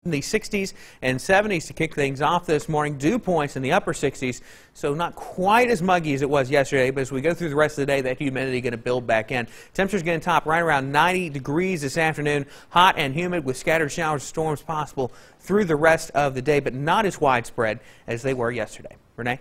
In the 60s and 70s to kick things off this morning. Dew points in the upper 60s, so not quite as muggy as it was yesterday, but as we go through the rest of the day, that humidity going to build back in. Temperatures going to top right around 90 degrees this afternoon. Hot and humid with scattered showers and storms possible through the rest of the day, but not as widespread as they were yesterday. Renee?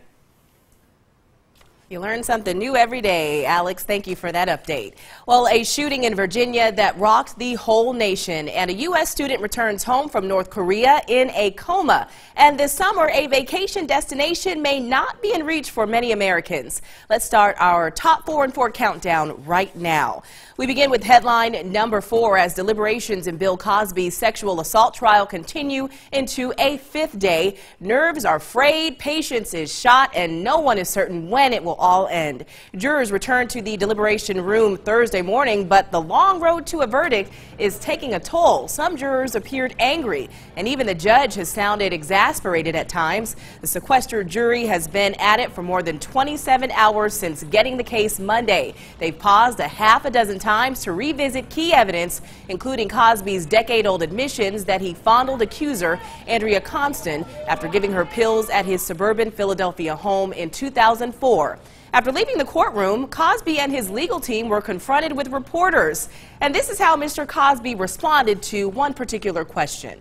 You learn something new every day. Alex, thank you for that update. Well, a shooting in Virginia that rocked the whole nation, and a U.S. student returns home from North Korea in a coma. And this summer, a vacation destination may not be in reach for many Americans. Let's start our top 4 and 4 countdown right now. We begin with headline number 4 as deliberations in Bill Cosby's sexual assault trial continue into a 5th day. Nerves are frayed, patience is shot, and no one is certain when it will all end. Jurors return to the deliberation room Thursday morning, but the long road to a verdict is taking a toll. Some jurors appeared angry, and even the judge has sounded exasperated at times. The sequestered jury has been at it for more than 27 hours since getting the case Monday. They've paused a half a dozen times to revisit key evidence, including Cosby's decade-old admissions that he fondled accuser Andrea Constant after giving her pills at his suburban Philadelphia home in 2004. After leaving the courtroom, Cosby and his legal team were confronted with reporters. And this is how Mr. Cosby responded to one particular question.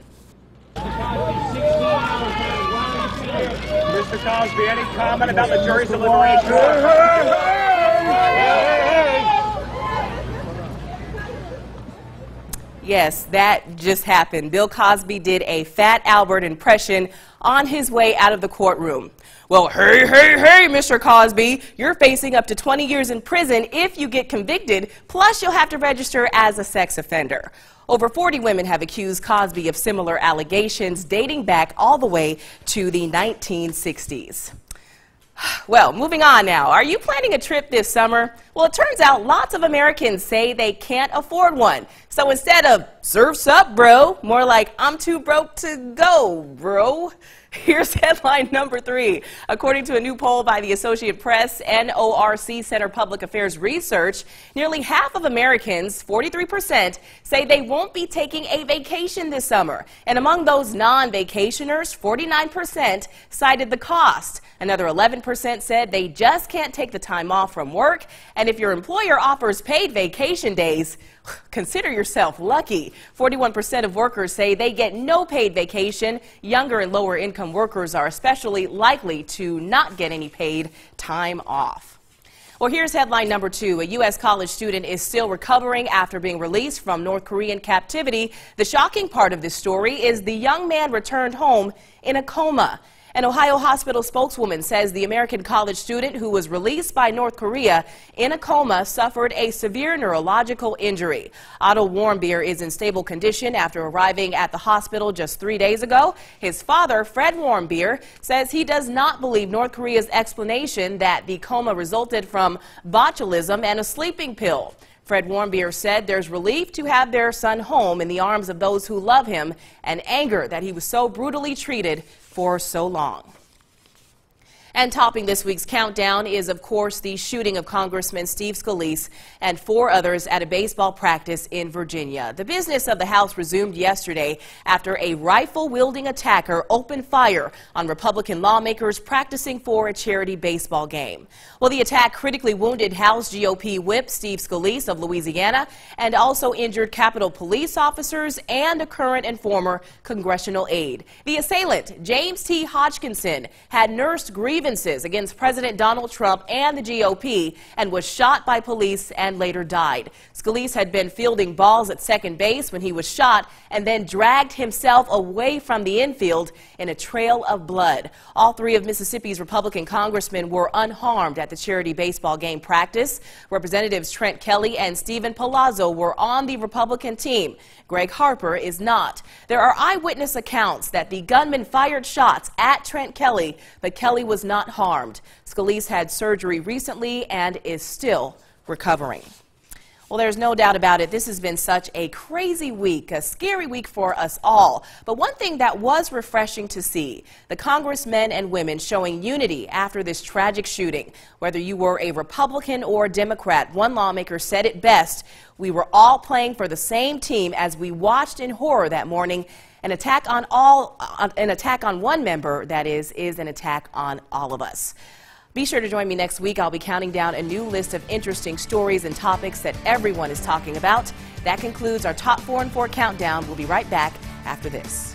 Mr. Cosby, any comment about the jury's deliberation? Yes, that just happened. Bill Cosby did a Fat Albert impression on his way out of the courtroom. Well, hey, Mr. Cosby, you're facing up to 20 years in prison if you get convicted, plus you'll have to register as a sex offender. Over 40 women have accused Cosby of similar allegations dating back all the way to the 1960s. Well, moving on now. Are you planning a trip this summer? Well, it turns out lots of Americans say they can't afford one. So instead of surf's up, bro, more like I'm too broke to go, bro. Here's headline number 3. According to a new poll by the Associated Press NORC Center Public Affairs Research, nearly half of Americans, 43%, say they won't be taking a vacation this summer. And among those non-vacationers, 49% cited the cost. Another 11% said they just can't take the time off from work. And if your employer offers paid vacation days, consider yourself lucky. 41% of workers say they get no paid vacation. Younger and lower income workers are especially likely to not get any paid time off. Well, here's headline number 2. A U.S. college student is still recovering after being released from North Korean captivity. The shocking part of this story is the young man returned home in a coma. An Ohio hospital spokeswoman says the American college student who was released by North Korea in a coma suffered a severe neurological injury. Otto Warmbier is in stable condition after arriving at the hospital just 3 days ago. His father, Fred Warmbier, says he does not believe North Korea's explanation that the coma resulted from botulism and a sleeping pill. Fred Warmbier said there's relief to have their son home in the arms of those who love him and anger that he was so brutally treated for so long. And topping this week's countdown is, of course, the shooting of Congressman Steve Scalise and 4 others at a baseball practice in Virginia. The business of the House resumed yesterday after a rifle-wielding attacker opened fire on Republican lawmakers practicing for a charity baseball game. Well, the attack critically wounded House GOP whip Steve Scalise of Louisiana and also injured Capitol police officers and a current and former congressional aide. The assailant, James T. Hodgkinson, had nursed grievances against President Donald Trump and the GOP and was shot by police and later died. Scalise had been fielding balls at second base when he was shot and then dragged himself away from the infield in a trail of blood. All 3 of Mississippi's Republican congressmen were unharmed at the charity baseball game practice. Representatives Trent Kelly and Stephen Palazzo were on the Republican team. Greg Harper is not. There are eyewitness accounts that the gunman fired shots at Trent Kelly, but Kelly was not harmed. Scalise had surgery recently and is still recovering. Well, there's no doubt about it. This has been such a crazy week, a scary week for us all. But one thing that was refreshing to see, the congressmen and women showing unity after this tragic shooting. Whether you were a Republican or a Democrat, one lawmaker said it best, we were all playing for the same team as we watched in horror that morning An attack on one member, that is an attack on all of us. Be sure to join me next week. I'll be counting down a new list of interesting stories and topics that everyone is talking about. That concludes our Top 4 and 4 countdown. We'll be right back after this.